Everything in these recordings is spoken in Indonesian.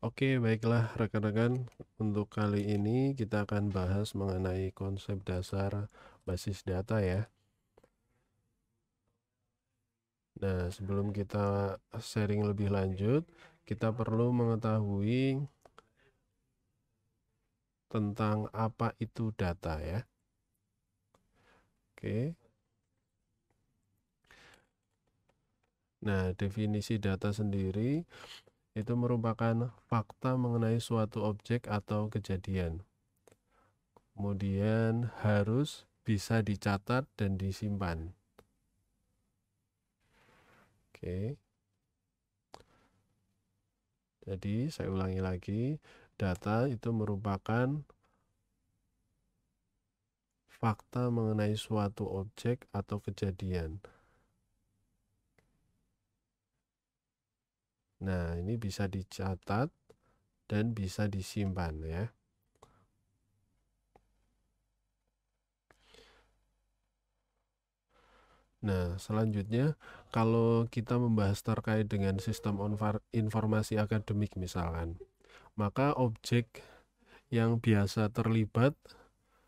Oke, baiklah rekan-rekan. Untuk kali ini kita akan bahas mengenai konsep dasar basis data ya. Nah, sebelum kita sharing lebih lanjut, kita perlu mengetahui tentang apa itu data ya. Oke. Nah, definisi data sendiri itu merupakan fakta mengenai suatu objek atau kejadian. Kemudian harus bisa dicatat dan disimpan. Oke. Jadi, saya ulangi lagi, data itu merupakan fakta mengenai suatu objek atau kejadian. Nah, ini bisa dicatat dan bisa disimpan ya. Nah, selanjutnya kalau kita membahas terkait dengan sistem informasi akademik misalkan, maka objek yang biasa terlibat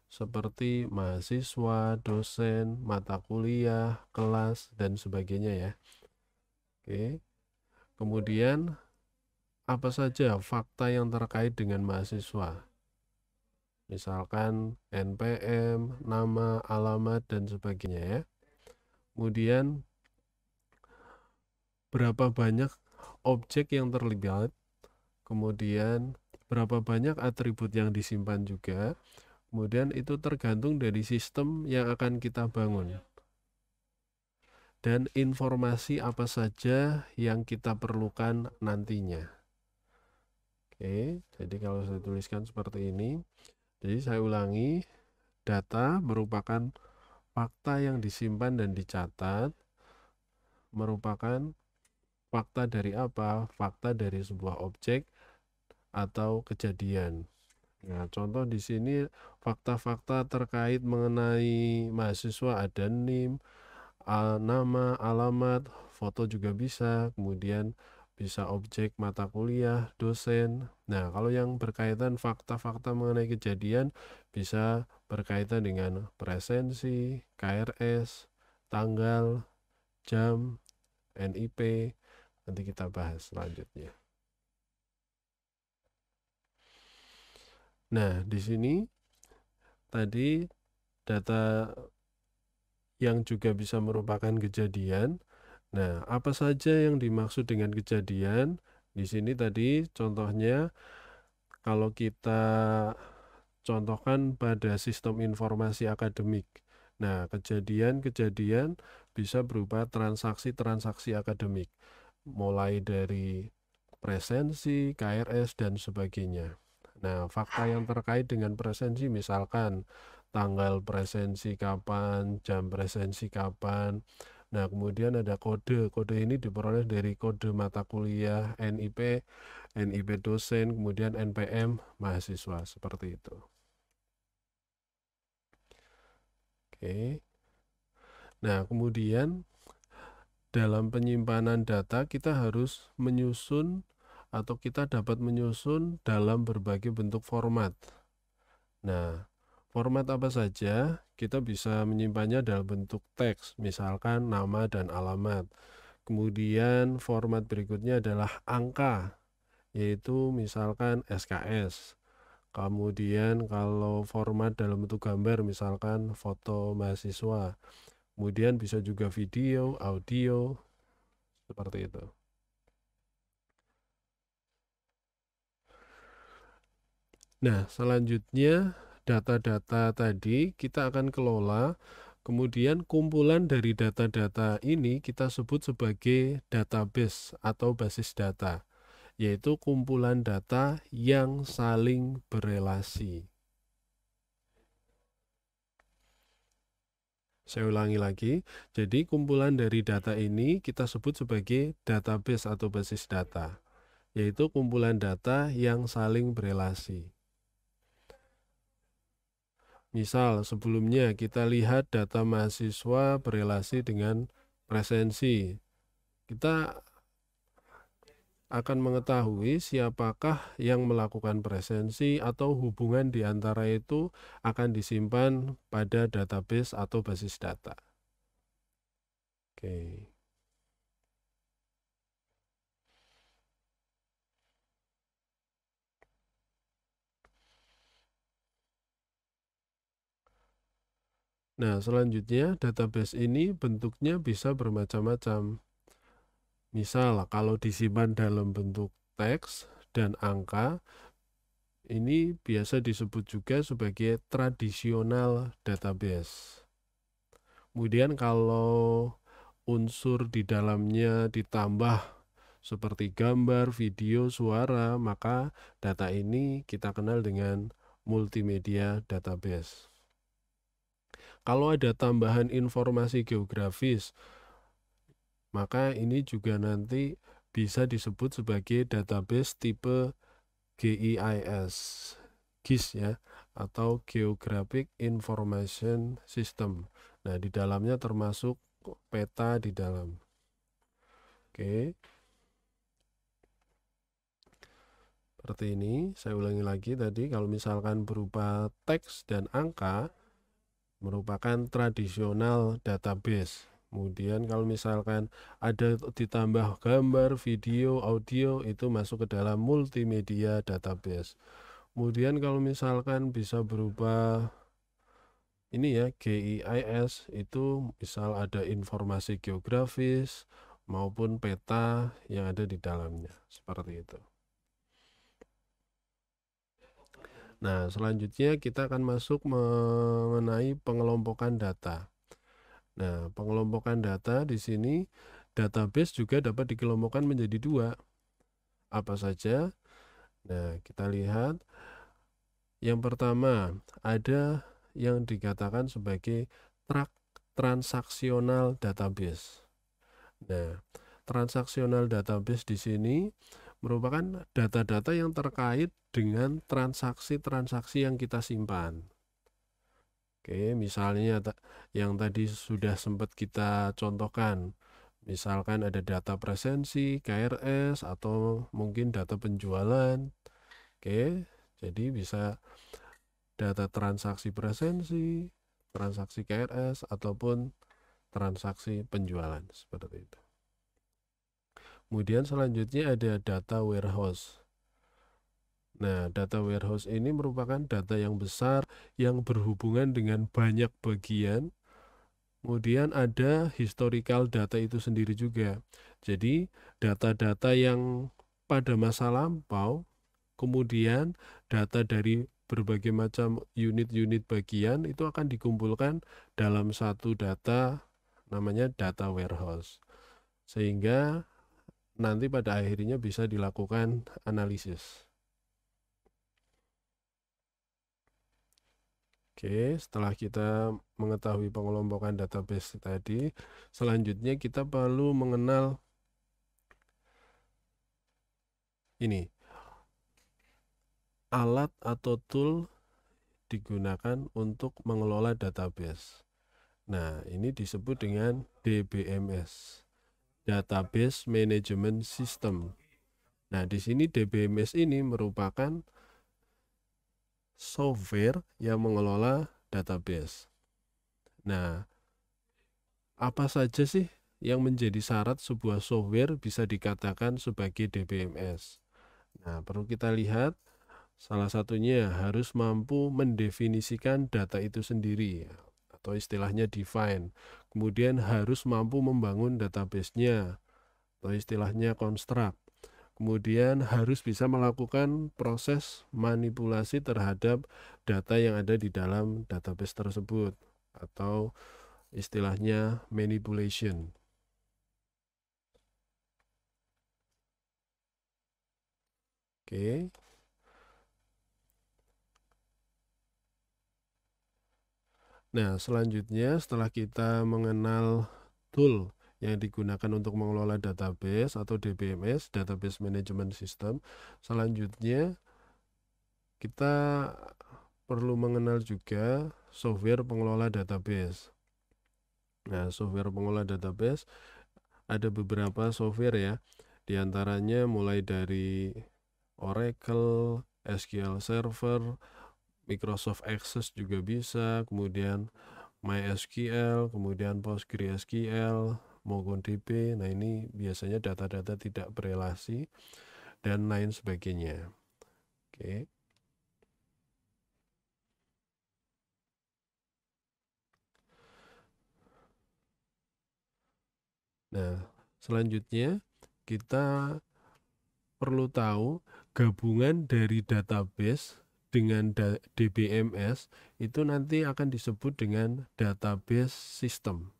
seperti mahasiswa, dosen, mata kuliah, kelas, dan sebagainya ya. Oke. Kemudian apa saja fakta yang terkait dengan mahasiswa? Misalkan NPM, nama, alamat, dan sebagainya ya. Kemudian berapa banyak objek yang terlibat, kemudian berapa banyak atribut yang disimpan juga, kemudian itu tergantung dari sistem yang akan kita bangun. Dan informasi apa saja yang kita perlukan nantinya. Oke, jadi kalau saya tuliskan seperti ini, jadi saya ulangi, data merupakan fakta yang disimpan dan dicatat, merupakan fakta dari apa? Fakta dari sebuah objek atau kejadian. Nah, contoh di sini fakta-fakta terkait mengenai mahasiswa ada NIM, nama, alamat, foto juga bisa, kemudian bisa objek mata kuliah, dosen. Nah, kalau yang berkaitan fakta-fakta mengenai kejadian bisa berkaitan dengan presensi, KRS, tanggal, jam, NIP. Nanti kita bahas selanjutnya. Nah, di sini tadi data yang juga bisa merupakan kejadian. Nah, apa saja yang dimaksud dengan kejadian? Di sini tadi contohnya kalau kita contohkan pada sistem informasi akademik. Nah, kejadian-kejadian bisa berupa transaksi-transaksi akademik, mulai dari presensi, KRS, dan sebagainya. Nah, fakta yang terkait dengan presensi misalkan tanggal presensi kapan, jam presensi kapan. Nah, kemudian ada kode. Kode ini diperoleh dari kode mata kuliah, NIP, NIP dosen, kemudian NPM mahasiswa, seperti itu. Oke. Nah, kemudian dalam penyimpanan data kita harus menyusun atau kita dapat menyusun dalam berbagai bentuk format. Nah, format apa saja? Kita bisa menyimpannya dalam bentuk teks, misalkan nama dan alamat. Kemudian format berikutnya adalah angka, yaitu misalkan SKS. Kemudian kalau format dalam bentuk gambar, misalkan foto mahasiswa. Kemudian bisa juga video, audio, seperti itu. Nah, selanjutnya data-data tadi kita akan kelola, kemudian kumpulan dari data-data ini kita sebut sebagai database atau basis data, yaitu kumpulan data yang saling berelasi. Saya ulangi lagi, jadi kumpulan dari data ini kita sebut sebagai database atau basis data, yaitu kumpulan data yang saling berelasi. Misal sebelumnya kita lihat data mahasiswa berelasi dengan presensi. Kita akan mengetahui siapakah yang melakukan presensi atau hubungan di antara itu akan disimpan pada database atau basis data. Oke. Nah, selanjutnya database ini bentuknya bisa bermacam-macam. Misal, kalau disimpan dalam bentuk teks dan angka, ini biasa disebut juga sebagai tradisional database. Kemudian kalau unsur di dalamnya ditambah seperti gambar, video, suara, maka data ini kita kenal dengan multimedia database. Kalau ada tambahan informasi geografis, maka ini juga nanti bisa disebut sebagai database tipe GIS ya, atau Geographic Information System. Nah, di dalamnya termasuk peta di dalam. Oke. Seperti ini, saya ulangi lagi tadi, kalau misalkan berupa teks dan angka, merupakan tradisional database. Kemudian kalau misalkan ada ditambah gambar, video, audio, itu masuk ke dalam multimedia database. Kemudian kalau misalkan bisa berupa ini ya, GIS, itu misal ada informasi geografis maupun peta yang ada di dalamnya, seperti itu. Nah, selanjutnya kita akan masuk mengenai pengelompokan data. Nah, pengelompokan data di sini, database juga dapat dikelompokkan menjadi dua. Apa saja? Nah, kita lihat. Yang pertama, ada yang dikatakan sebagai transaksional database. Nah, transaksional database di sini merupakan data-data yang terkait dengan transaksi-transaksi yang kita simpan. Oke, misalnya yang tadi sudah sempat kita contohkan, misalkan ada data presensi, KRS, atau mungkin data penjualan. Oke, jadi bisa data transaksi presensi, transaksi KRS, ataupun transaksi penjualan, seperti itu. Kemudian selanjutnya ada data warehouse. Nah, data warehouse ini merupakan data yang besar yang berhubungan dengan banyak bagian. Kemudian ada historical data itu sendiri juga. Jadi, data-data yang pada masa lampau, kemudian data dari berbagai macam unit-unit bagian itu akan dikumpulkan dalam satu data, namanya data warehouse. Sehingga nanti pada akhirnya bisa dilakukan analisis. Oke, setelah kita mengetahui pengelompokan database tadi, selanjutnya kita perlu mengenal ini, alat atau tool digunakan untuk mengelola database. Nah, ini disebut dengan DBMS, Database Management System. Nah, di sini DBMS ini merupakan software yang mengelola database. Nah, apa saja sih yang menjadi syarat sebuah software bisa dikatakan sebagai DBMS? Nah, perlu kita lihat, salah satunya harus mampu mendefinisikan data itu sendiri, atau istilahnya define. Kemudian harus mampu membangun database-nya, atau istilahnya construct. Kemudian harus bisa melakukan proses manipulasi terhadap data yang ada di dalam database tersebut, atau istilahnya manipulation. Oke. Nah, selanjutnya setelah kita mengenal tool yang digunakan untuk mengelola database atau DBMS, Database Management System, selanjutnya kita perlu mengenal juga software pengelola database. Nah, software pengelola database ada beberapa software ya. Di antaranya mulai dari Oracle, SQL Server, Microsoft Access juga bisa, kemudian MySQL, kemudian PostgreSQL, MongoDB. Nah, ini biasanya data-data tidak berelasi dan lain sebagainya. Oke. Nah, selanjutnya kita perlu tahu gabungan dari database dengan DBMS itu nanti akan disebut dengan database system.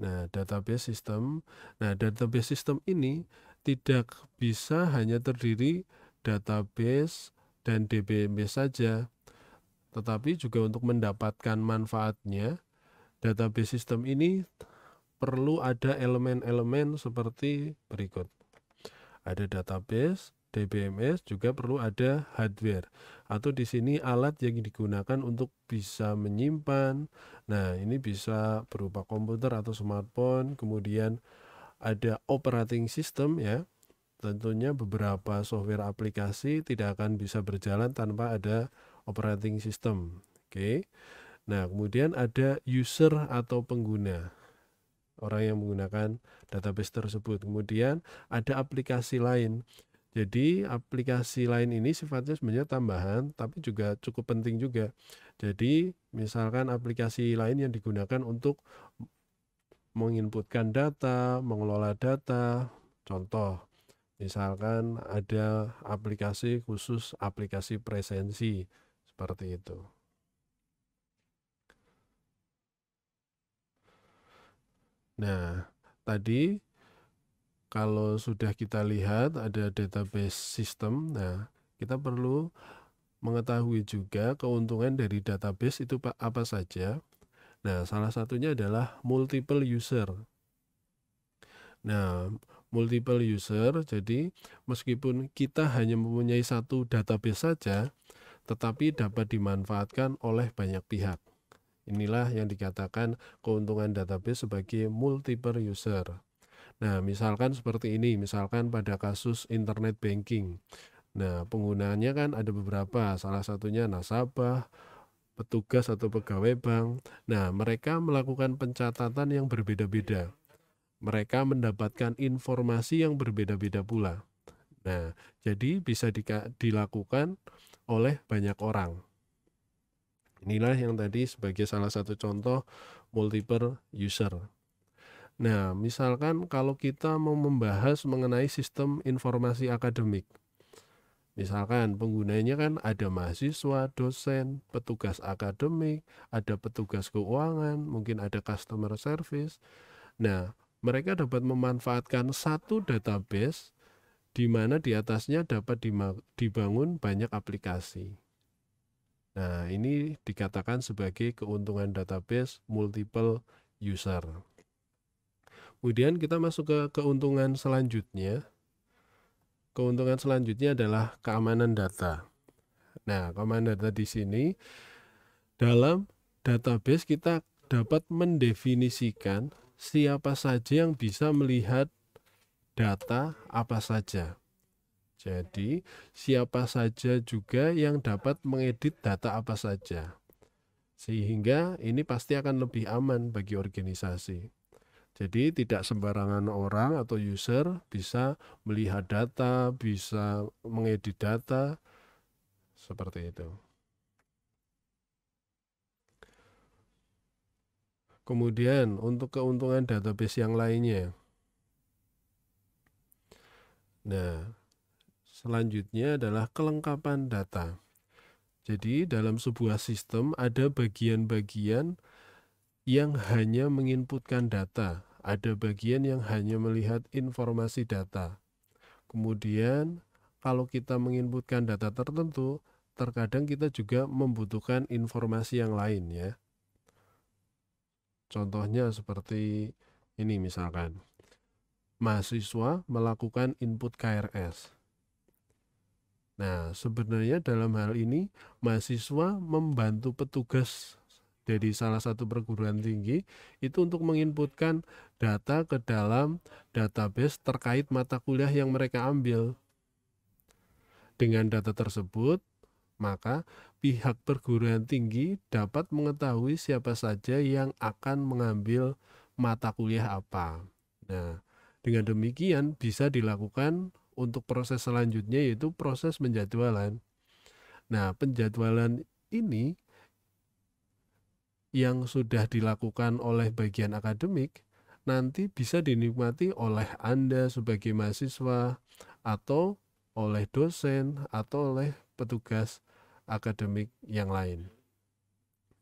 Nah, database system ini tidak bisa hanya terdiri database dan DBMS saja, tetapi juga untuk mendapatkan manfaatnya, database system ini perlu ada elemen-elemen seperti berikut. Ada database, DBMS, juga perlu ada hardware atau di sini alat yang digunakan untuk bisa menyimpan. Nah, ini bisa berupa komputer atau smartphone, kemudian ada operating system ya. Tentunya beberapa software aplikasi tidak akan bisa berjalan tanpa ada operating system. Oke. Nah, kemudian ada user atau pengguna, orang yang menggunakan database tersebut. Kemudian ada aplikasi lain. Jadi aplikasi lain ini sifatnya sebenarnya tambahan, tapi juga cukup penting juga. Jadi misalkan aplikasi lain yang digunakan untuk menginputkan data, mengelola data. Contoh, misalkan ada aplikasi khusus aplikasi presensi, seperti itu. Nah, tadi kalau sudah kita lihat ada database system, nah kita perlu mengetahui juga keuntungan dari database itu apa saja. Nah, salah satunya adalah multiple user. Nah, multiple user, jadi meskipun kita hanya mempunyai satu database saja, tetapi dapat dimanfaatkan oleh banyak pihak. Inilah yang dikatakan keuntungan database sebagai multiple user. Nah, misalkan seperti ini, misalkan pada kasus internet banking. Nah, penggunaannya kan ada beberapa, salah satunya nasabah, petugas atau pegawai bank. Nah, mereka melakukan pencatatan yang berbeda-beda. Mereka mendapatkan informasi yang berbeda-beda pula. Nah, jadi bisa dilakukan oleh banyak orang. Inilah yang tadi sebagai salah satu contoh multiple user. Nah, misalkan kalau kita mau membahas mengenai sistem informasi akademik. Misalkan penggunanya kan ada mahasiswa, dosen, petugas akademik, ada petugas keuangan, mungkin ada customer service. Nah, mereka dapat memanfaatkan satu database di mana di atasnya dapat dibangun banyak aplikasi. Nah, ini dikatakan sebagai keuntungan database multiple user. Kemudian kita masuk ke keuntungan selanjutnya. Keuntungan selanjutnya adalah keamanan data. Nah, keamanan data di sini dalam database kita dapat mendefinisikan siapa saja yang bisa melihat data apa saja. Jadi, siapa saja juga yang dapat mengedit data apa saja. Sehingga ini pasti akan lebih aman bagi organisasi. Jadi tidak sembarangan orang atau user bisa melihat data, bisa mengedit data, seperti itu. Kemudian untuk keuntungan database yang lainnya. Nah, selanjutnya adalah kelengkapan data. Jadi dalam sebuah sistem ada bagian-bagian yang hanya menginputkan data, ada bagian yang hanya melihat informasi data. Kemudian kalau kita menginputkan data tertentu, terkadang kita juga membutuhkan informasi yang lain ya. Contohnya seperti ini misalkan. Mahasiswa melakukan input KRS. Nah, sebenarnya dalam hal ini mahasiswa membantu petugas dari salah satu perguruan tinggi itu untuk menginputkan data ke dalam database terkait mata kuliah yang mereka ambil. Dengan data tersebut, maka pihak perguruan tinggi dapat mengetahui siapa saja yang akan mengambil mata kuliah apa. Nah, dengan demikian bisa dilakukan untuk proses selanjutnya, yaitu proses penjadwalan. Nah, penjadwalan ini yang sudah dilakukan oleh bagian akademik nanti bisa dinikmati oleh Anda sebagai mahasiswa atau oleh dosen atau oleh petugas akademik yang lain.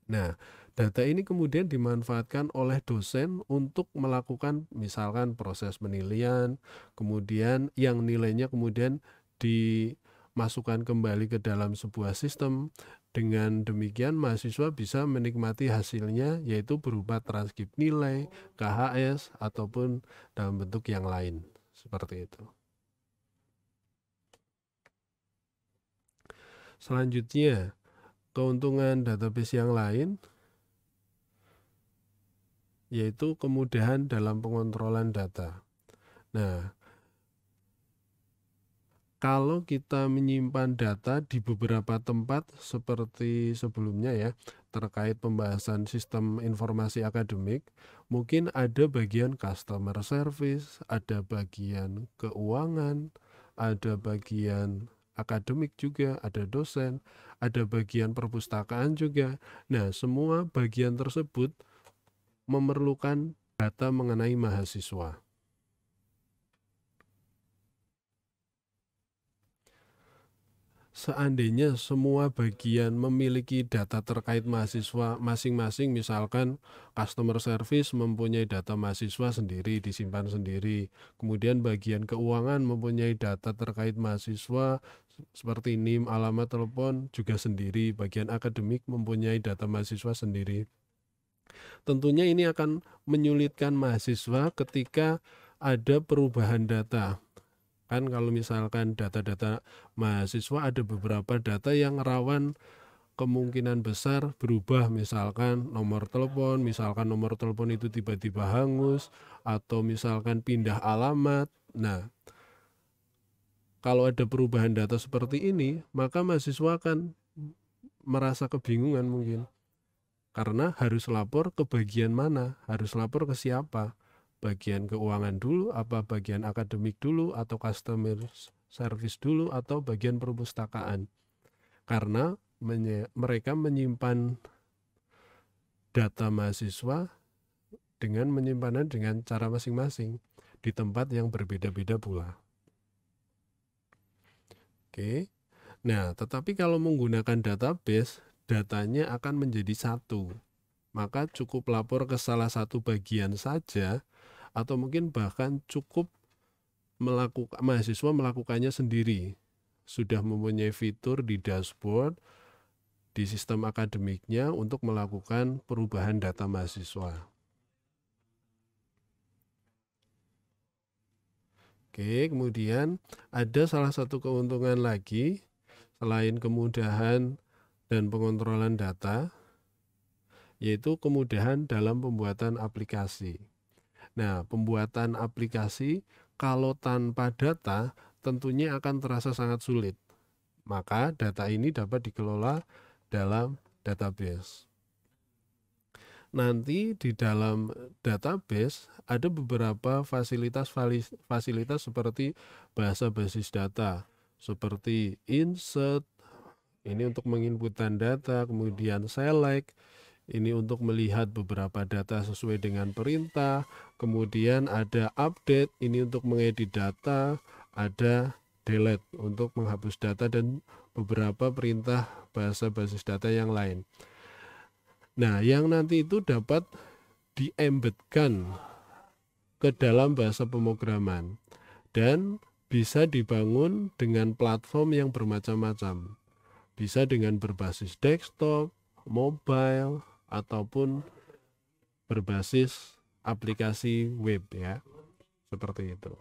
Nah, data ini kemudian dimanfaatkan oleh dosen untuk melakukan misalkan proses penilaian, kemudian yang nilainya kemudian dimasukkan kembali ke dalam sebuah sistem. Dengan demikian mahasiswa bisa menikmati hasilnya, yaitu berupa transkrip nilai, KHS, ataupun dalam bentuk yang lain. Seperti itu. Selanjutnya, keuntungan database yang lain yaitu kemudahan dalam pengontrolan data. Nah, kalau kita menyimpan data di beberapa tempat seperti sebelumnya ya, terkait pembahasan sistem informasi akademik, mungkin ada bagian customer service, ada bagian keuangan, ada bagian akademik juga, ada dosen, ada bagian perpustakaan juga. Nah, semua bagian tersebut memerlukan data mengenai mahasiswa. Seandainya semua bagian memiliki data terkait mahasiswa masing-masing, misalkan customer service mempunyai data mahasiswa sendiri, disimpan sendiri. Kemudian bagian keuangan mempunyai data terkait mahasiswa seperti NIM, alamat telepon juga sendiri. Bagian akademik mempunyai data mahasiswa sendiri. Tentunya ini akan menyulitkan mahasiswa ketika ada perubahan data. Kan kalau misalkan data-data mahasiswa ada beberapa data yang rawan kemungkinan besar berubah, misalkan nomor telepon itu tiba-tiba hangus atau misalkan pindah alamat. Nah, kalau ada perubahan data seperti ini, maka mahasiswa akan merasa kebingungan mungkin. Karena harus lapor ke bagian mana, harus lapor ke siapa. Bagian keuangan dulu, apa bagian akademik dulu, atau customer service dulu, atau bagian perpustakaan. Karena mereka menyimpan data mahasiswa dengan menyimpannya dengan cara masing-masing di tempat yang berbeda-beda pula. Oke. Nah, tetapi kalau menggunakan database, datanya akan menjadi satu. Maka cukup lapor ke salah satu bagian saja, atau mungkin bahkan cukup mahasiswa melakukannya sendiri. Sudah mempunyai fitur di dashboard di sistem akademiknya untuk melakukan perubahan data mahasiswa. Oke, kemudian ada salah satu keuntungan lagi selain kemudahan dan pengontrolan data, yaitu kemudahan dalam pembuatan aplikasi. Nah, pembuatan aplikasi kalau tanpa data tentunya akan terasa sangat sulit. Maka data ini dapat dikelola dalam database. Nanti di dalam database ada beberapa fasilitas seperti bahasa basis data, seperti insert, ini untuk menginputkan data, kemudian select, ini untuk melihat beberapa data sesuai dengan perintah, kemudian ada update, ini untuk mengedit data, ada delete untuk menghapus data, dan beberapa perintah bahasa basis data yang lain. Nah, yang nanti itu dapat diembedkan ke dalam bahasa pemrograman dan bisa dibangun dengan platform yang bermacam-macam. Bisa dengan berbasis desktop, mobile, ataupun berbasis aplikasi web ya. Seperti itu.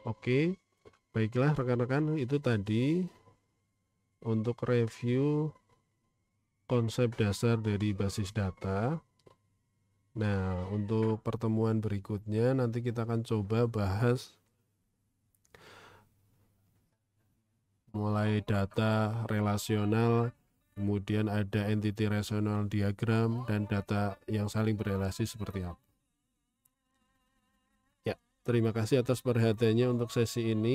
Oke, baiklah rekan-rekan, itu tadi untuk review konsep dasar dari basis data. Nah, untuk pertemuan berikutnya nanti kita akan coba bahas mulai data relasional, kemudian ada entity relational diagram, dan data yang saling berelasi seperti apa. Ya, terima kasih atas perhatiannya untuk sesi ini.